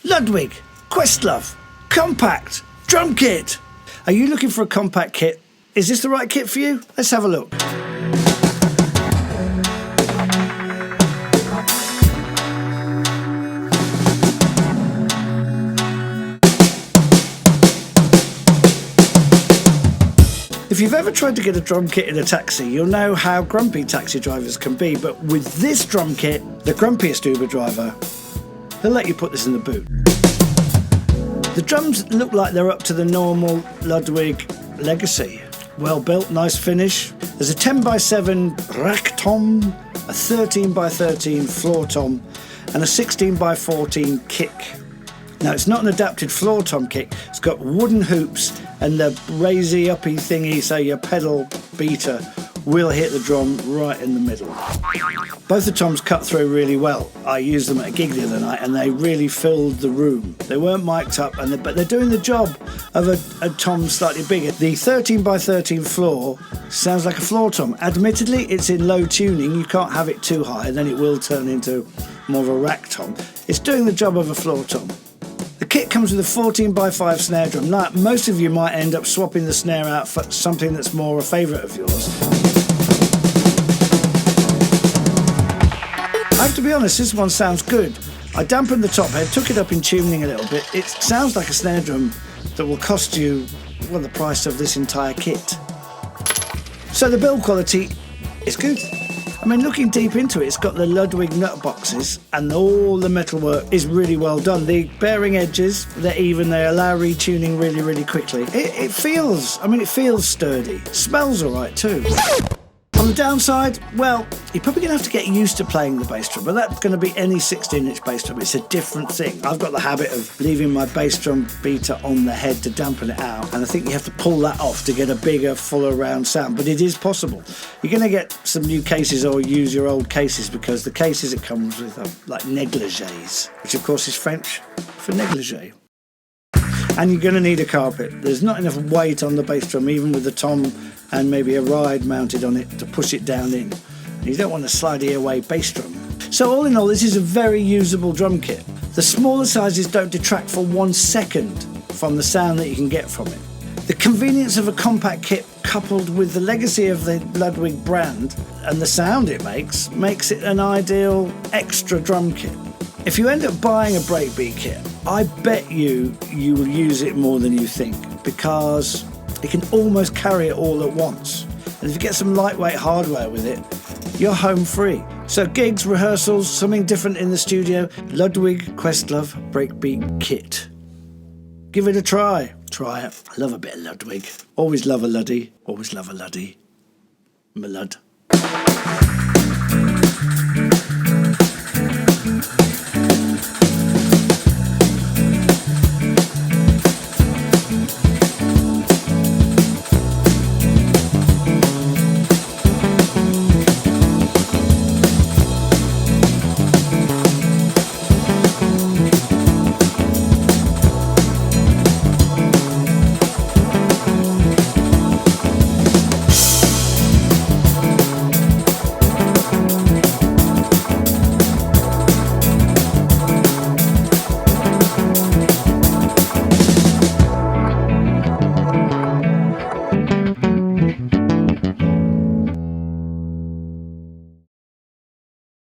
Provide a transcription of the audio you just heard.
Ludwig Questlove Compact Drum Kit. Are you looking for a compact kit? Is this the right kit for you? Let's have a look. If you've ever tried to get a drum kit in a taxi, you'll know how grumpy taxi drivers can be, but with this drum kit, the grumpiest Uber driver, he'll let you put this in the boot. The drums look like they're up to the normal Ludwig legacy. Well built, nice finish. There's a 10x7 rack tom, a 13x13 floor tom, and a 16x14 kick. Now, it's not an adapted floor tom kick. It's got wooden hoops and the raisey uppy thingy, so your pedal beater will hit the drum right in the middle. Both the toms cut through really well. I used them at a gig the other night and they really filled the room. They weren't mic'd up, but they're doing the job of a tom slightly bigger. The 13x13 floor sounds like a floor tom. Admittedly, it's in low tuning. You can't have it too high and then it will turn into more of a rack tom. It's doing the job of a floor tom. The kit comes with a 14x5 snare drum. Now, most of you might end up swapping the snare out for something that's more a favourite of yours. I have to be honest, this one sounds good. I dampened the top head, took it up in tuning a little bit. It sounds like a snare drum that will cost you, well, the price of this entire kit. So the build quality is good. I mean, looking deep into it, it's got the Ludwig nut boxes and all the metalwork is really well done. The bearing edges, they're even, they allow retuning really, really quickly. It feels sturdy. Smells all right too. On the downside, well, you're probably going to have to get used to playing the bass drum, but that's going to be any 16-inch bass drum. It's a different thing. I've got the habit of leaving my bass drum beater on the head to dampen it out, and I think you have to pull that off to get a bigger, fuller round sound, but it is possible. You're going to get some new cases or use your old cases, because the cases it comes with are like negligés, which of course is French for negligé. And you're going to need a carpet. There's not enough weight on the bass drum, even with the tom and maybe a ride mounted on it to push it down in. You don't want a slidey away bass drum. So all in all, this is a very usable drum kit. The smaller sizes don't detract for 1 second from the sound that you can get from it. The convenience of a compact kit coupled with the legacy of the Ludwig brand and the sound it makes it an ideal extra drum kit. If you end up buying a Breakbeat kit, I bet you will use it more than you think, because it can almost carry it all at once. And if you get some lightweight hardware with it, you're home free. So gigs, rehearsals, something different in the studio, Ludwig Questlove Breakbeat kit. Give it a try. Try it. I love a bit of Ludwig. Always love a Luddy. Always love a Luddy. I'm a Lud.